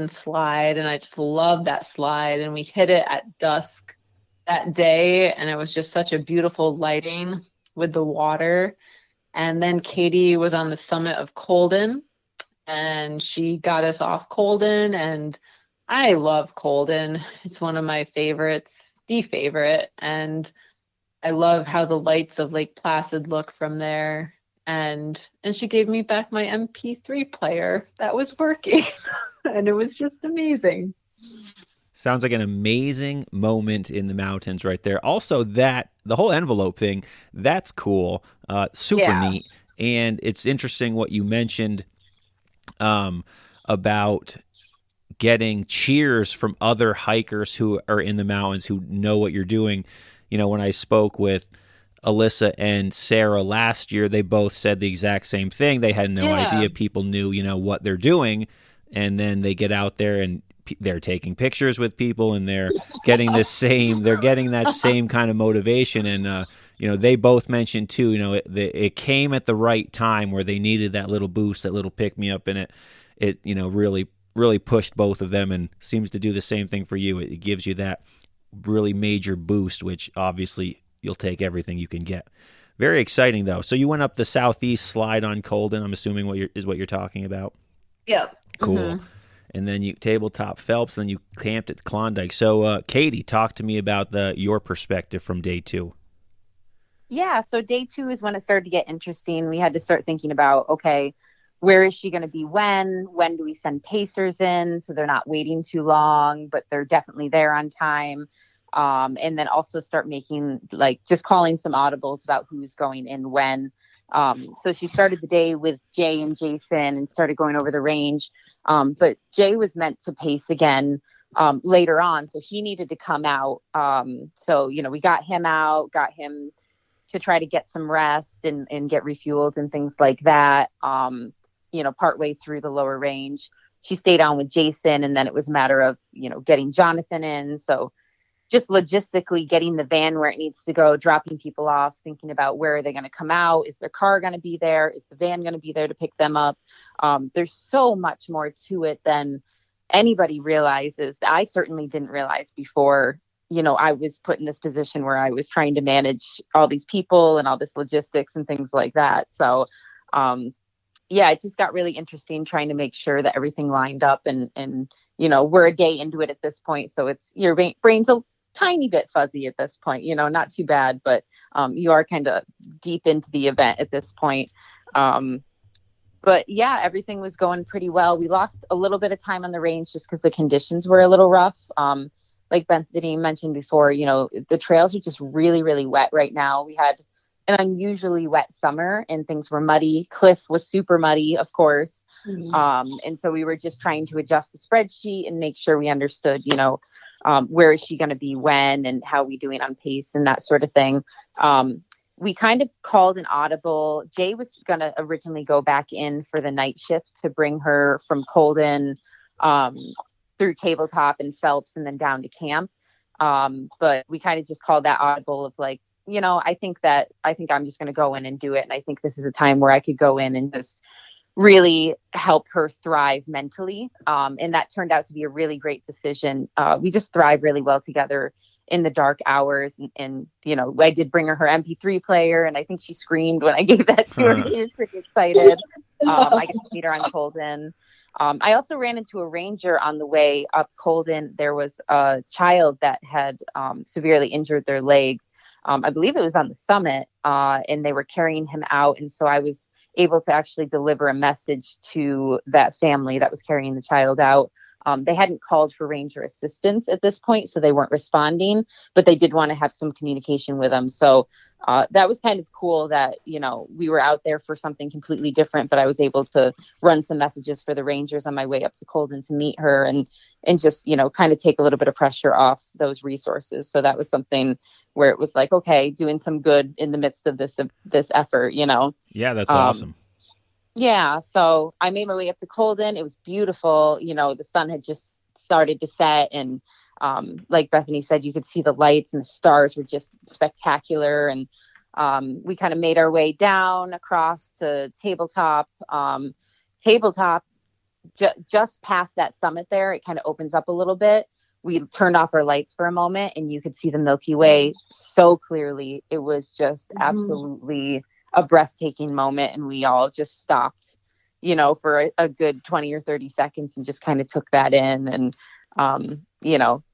slide, and I just loved that slide. And we hit it at dusk that day, and it was just such a beautiful lighting with the water. And then Katie was on the summit of Colden, and she got us off Colden, and I love Colden. It's one of my favorites, the favorite, and I love how the lights of Lake Placid look from there. And she gave me back my MP3 player that was working, and it was just amazing. Sounds like an amazing moment in the mountains right there. Also, that the whole envelope thing, that's cool. Super Yeah. neat. And it's interesting what you mentioned um, about getting cheers from other hikers who are in the mountains who know what you're doing. You know, when I spoke with Alyssa and Sarah last year, they both said the exact same thing. They had no Yeah. idea people knew, what they're doing. And then they get out there and they're taking pictures with people and they're getting that same kind of motivation. And, they both mentioned too, it came at the right time where they needed that little boost, that little pick me up, and it really pushed both of them, and seems to do the same thing for you. It gives you that really major boost, which obviously you'll take everything you can get. Very exciting though. So you went up the southeast slide on Colden. I'm assuming what you're talking about. Yeah. Cool. And then you tabletop Phelps. Then you camped at Klondike. So Katie, talk to me about your perspective from day two. Yeah, so day two is when it started to get interesting. We had to start thinking about, okay, where is she going to be when? When do we send pacers in so they're not waiting too long, but they're definitely there on time? And then also start making, like, just calling some audibles about who's going in when. So she started the day with Jay and Jason and started going over the range. But Jay was meant to pace again later on, so he needed to come out. So, we got him out, got him to try to get some rest and get refueled and things like that. Partway through the lower range, she stayed on with Jason, and then it was a matter of, getting Jonathan in. So just logistically getting the van where it needs to go, dropping people off, thinking about where are they going to come out? Is their car going to be there? Is the van going to be there to pick them up? There's so much more to it than anybody realizes. I certainly didn't realize before, I was put in this position where I was trying to manage all these people and all this logistics and things like that. So, yeah, it just got really interesting trying to make sure that everything lined up and we're a day into it at this point. So it's your brain's a tiny bit fuzzy at this point, not too bad, but you are kind of deep into the event at this point. But yeah, everything was going pretty well. We lost a little bit of time on the range just because the conditions were a little rough. Like Bethany mentioned before, the trails are just really, really wet right now. We had an unusually wet summer and things were muddy. Cliff was super muddy, of course. And so we were just trying to adjust the spreadsheet and make sure we understood, where is she going to be when and how we doing on pace and that sort of thing. We kind of called an audible. Jay was going to originally go back in for the night shift to bring her from Colden through Tabletop and Phelps and then down to camp. But we kind of just called that audible of like, I think I'm just going to go in and do it. And I think this is a time where I could go in and just really help her thrive mentally. And that turned out to be a really great decision. We just thrive really well together in the dark hours. And I did bring her MP3 player, and I think she screamed when I gave that to her. She was pretty excited. I get to meet her on Colden. I also ran into a ranger on the way up Colden. There was a child that had severely injured their leg. I believe it was on the summit, and they were carrying him out. And so I was able to actually deliver a message to that family that was carrying the child out. They hadn't called for ranger assistance at this point, so they weren't responding, but they did want to have some communication with them. So that was kind of cool that, we were out there for something completely different, but I was able to run some messages for the rangers on my way up to Colden to meet her and just, kind of take a little bit of pressure off those resources. So that was something where it was like, okay, doing some good in the midst of this effort, Yeah, that's awesome. Yeah, so I made my way up to Colden. It was beautiful. The sun had just started to set, and like Bethany said, you could see the lights and the stars were just spectacular. And we kind of made our way down across to Tabletop. Tabletop just past that summit there, it kind of opens up a little bit. We turned off our lights for a moment and you could see the Milky Way so clearly. It was just absolutely a breathtaking moment. And we all just stopped, for a good 20 or 30 seconds and just kind of took that in. And,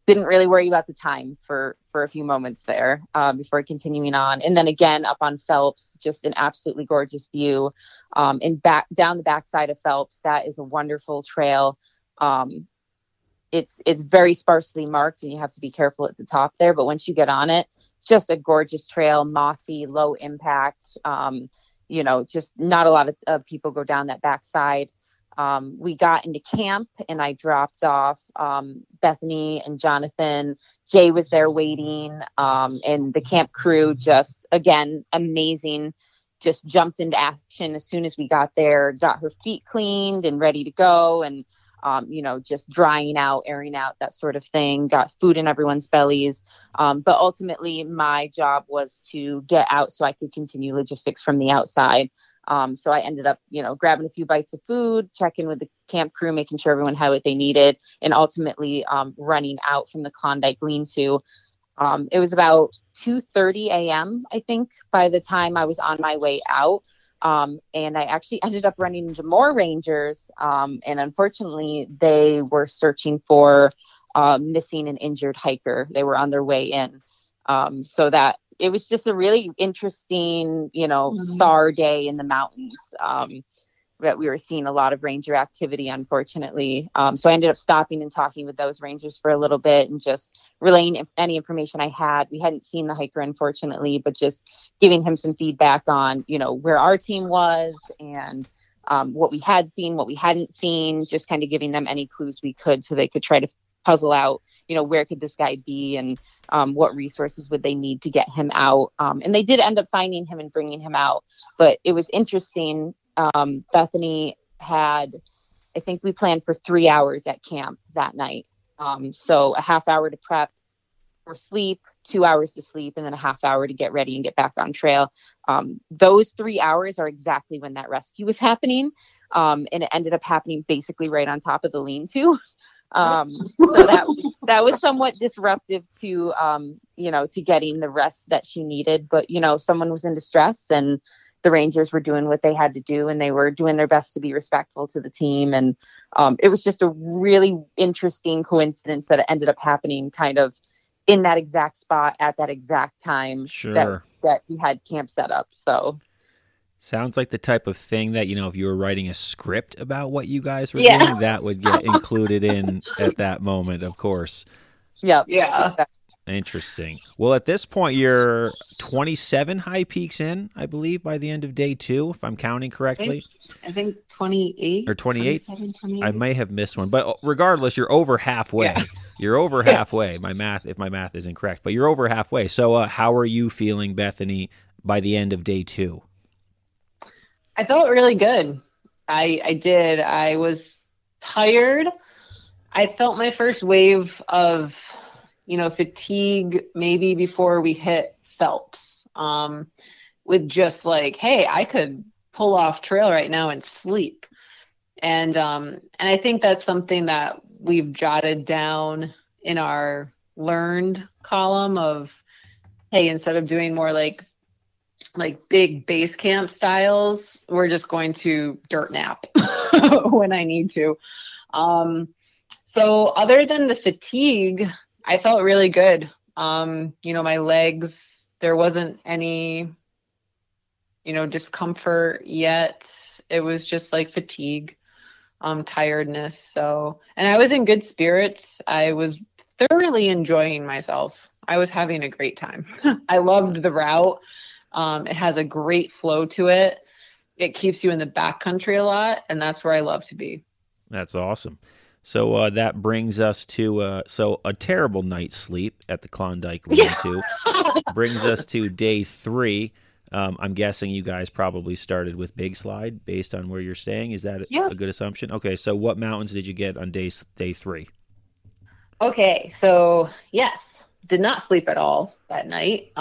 didn't really worry about the time for a few moments there before continuing on. And then again, up on Phelps, just an absolutely gorgeous view. And back down the backside of Phelps, that is a wonderful trail. It's very sparsely marked and you have to be careful at the top there. But once you get on it, just a gorgeous trail, mossy, low impact. Just not a lot of people go down that backside. We got into camp and I dropped off Bethany and Jonathan. Jay was there waiting. And the camp crew, just, again, amazing. Just jumped into action as soon as we got there, got her feet cleaned and ready to go. And just drying out, airing out, that sort of thing, got food in everyone's bellies. But ultimately my job was to get out so I could continue logistics from the outside. So I ended up, grabbing a few bites of food, checking with the camp crew, making sure everyone had what they needed, and ultimately running out from the Klondike lean-to. It was about 2:30 a.m., I think, by the time I was on my way out. And I actually ended up running into more rangers. And unfortunately, they were searching for missing and injured hiker. They were on their way in. So that it was just a really interesting, SAR day in the mountains. That we were seeing a lot of ranger activity, unfortunately. So I ended up stopping and talking with those rangers for a little bit and just relaying any information I had. We hadn't seen the hiker, unfortunately, but just giving him some feedback on, where our team was and what we had seen, what we hadn't seen, just kind of giving them any clues we could so they could try to puzzle out, where could this guy be and what resources would they need to get him out. And they did end up finding him and bringing him out. But it was interesting. Bethany had, I think we planned for 3 hours at camp that night. So a half hour to prep for sleep, 2 hours to sleep, and then a half hour to get ready and get back on trail. Those 3 hours are exactly when that rescue was happening. And it ended up happening basically right on top of the lean-to. So that was somewhat disruptive to, to getting the rest that she needed. But, someone was in distress and the rangers were doing what they had to do and they were doing their best to be respectful to the team. And it was just a really interesting coincidence that it ended up happening kind of in that exact spot at that exact time. Sure. That we had camp set up. So sounds like the type of thing that, if you were writing a script about what you guys were doing, that would get included in at that moment, of course. Yeah. Interesting. Well, at this point, you're 27 high peaks in, I believe, by the end of day 2, if I'm counting correctly. I think 28. Or 28? 28. I may have missed one. But regardless, you're over halfway. Yeah. You're over halfway. If my math is incorrect. But you're over halfway. So how are you feeling, Bethany, by the end of day 2? I felt really good. I did. I was tired. I felt my first wave of fatigue maybe before we hit Phelps, with just like, hey, I could pull off trail right now and sleep. And I think that's something that we've jotted down in our learned column of, hey, instead of doing more like big base camp styles, we're just going to dirt nap when I need to. So other than the fatigue, I felt really good. My legs, there wasn't any, discomfort yet. It was just like fatigue, tiredness. So, and I was in good spirits. I was thoroughly enjoying myself. I was having a great time. I loved the route. It has a great flow to it. It keeps you in the backcountry a lot, and that's where I love to be. That's awesome. So that brings us to a terrible night's sleep at the Klondike Lean-to. Brings us to day 3. I'm guessing you guys probably started with Big Slide based on where you're staying. Is that a good assumption? Okay, so what mountains did you get on day 3? Okay, so yes, did not sleep at all that night.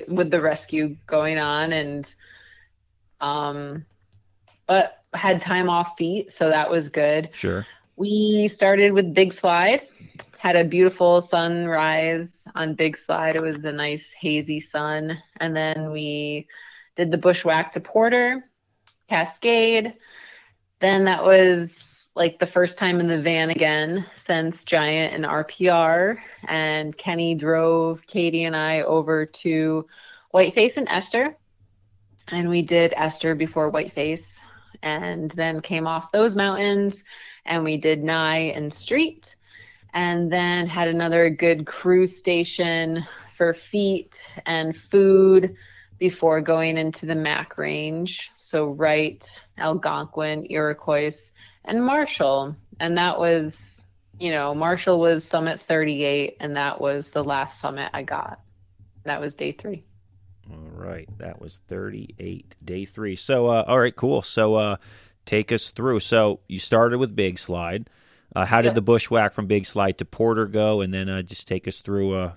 With the rescue going on, and but had time off feet, so that was good. Sure. We started with Big Slide, had a beautiful sunrise on Big Slide. It was a nice hazy sun. And then we did the bushwhack to Porter, Cascade. Then that was like the first time in the van again since Giant and RPR. And Kenny drove Katie and I over to Whiteface and Esther. And we did Esther before Whiteface, and then came off those mountains and we did Nye and Street, and then had another good cruise station for feet and food before going into the Mac range. So Wright, Algonquin, Iroquois, and Marshall. And that was, Marshall was summit 38, and that was the last summit I got. That was day 3. All right, that was 38, day 3. So, all right, cool. So, take us through. So, you started with Big Slide. How did the bushwhack from Big Slide to Porter go? And then just take us through,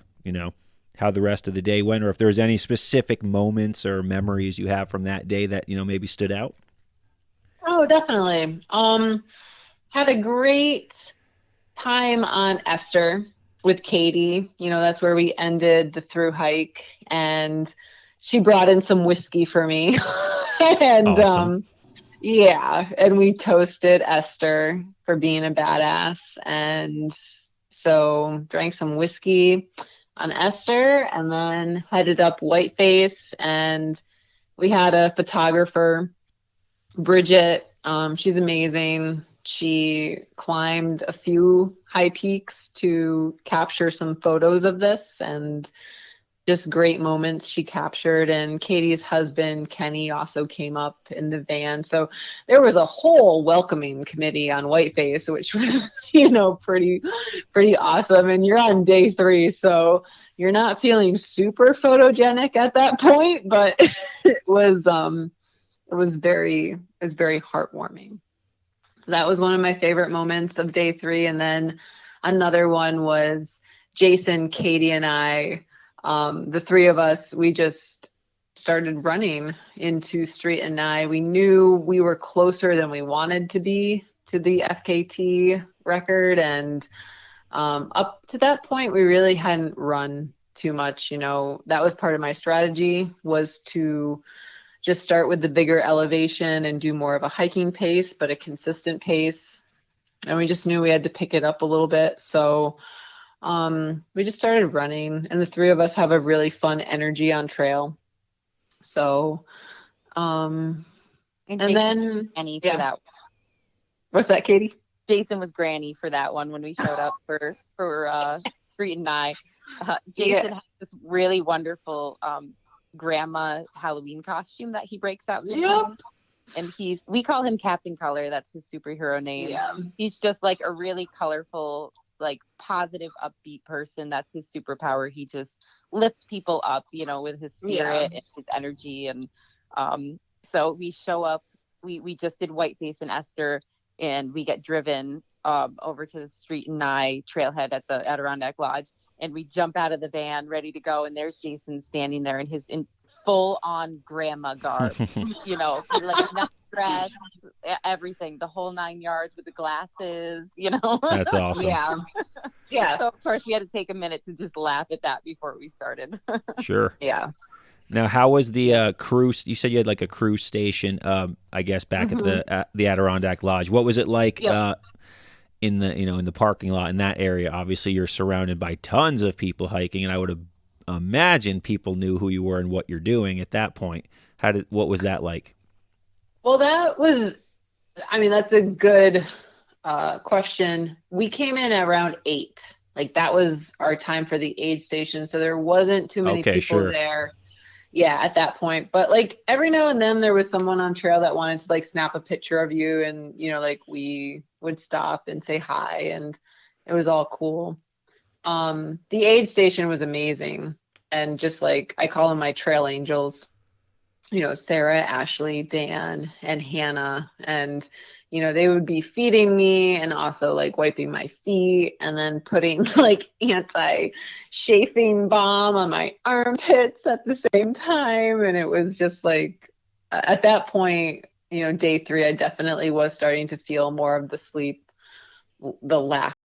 how the rest of the day went, or if there's any specific moments or memories you have from that day that, maybe stood out. Oh, definitely. Had a great time on Esther with Katie. That's where we ended the through hike, and she brought in some whiskey for me. And awesome. and we toasted Esther for being a badass. And so drank some whiskey on Esther, and then headed up Whiteface, and we had a photographer, Bridget. She's amazing. She climbed a few high peaks to capture some photos of this, and just great moments she captured. And Katie's husband, Kenny, also came up in the van. So there was a whole welcoming committee on Whiteface, which was, pretty awesome. And you're on day 3, so you're not feeling super photogenic at that point, but it was very heartwarming. So that was one of my favorite moments of day 3. And then another one was Jason, Katie, and I, the 3 of us, we just started running into Street and Nye. We knew we were closer than we wanted to be to the FKT record. And up to that point, we really hadn't run too much. That was part of my strategy, was to just start with the bigger elevation and do more of a hiking pace, but a consistent pace. And we just knew we had to pick it up a little bit. So we just started running, and the 3 of us have a really fun energy on trail. So, and then Granny for that. What's that, Katie? Jason was Granny for that one when we showed up for Street and Nye. Jason has this really wonderful grandma Halloween costume that he breaks out sometimes. And we call him Captain Color. That's his superhero name. Yeah. He's just like a really colorful, like positive, upbeat person. That's his superpower. He just lifts people up, with his spirit and his energy. And so we show up. We just did Whiteface and Esther, and we get driven over to the Street and Nye trailhead at the Adirondack Lodge. And we jump out of the van ready to go. And there's Jason standing there in full on grandma garb, like nut dress, everything, the whole 9 yards with the glasses, That's awesome. Yeah. So of course we had to take a minute to just laugh at that before we started. Sure. Yeah. Now, how was the cruise? You said you had like a cruise station, I guess, back at the Adirondack Lodge. What was it like? In the parking lot in that area? Obviously you're surrounded by tons of people hiking, and I would imagine people knew who you were and what you're doing at that point. What was that like? Well, that's a good question. We came in around 8. Like that was our time for the aid station. So there wasn't too many people there. Yeah, at that point. But like every now and then there was someone on trail that wanted to like snap a picture of you, and we would stop and say hi, and it was all cool. The aid station was amazing, and just like I call them my trail angels, Sarah, Ashley, Dan, and Hannah, and they would be feeding me and also like wiping my feet, and then putting like anti-chafing balm on my armpits at the same time. And it was just like, at that point, day 3, I definitely was starting to feel more of the sleep, the lack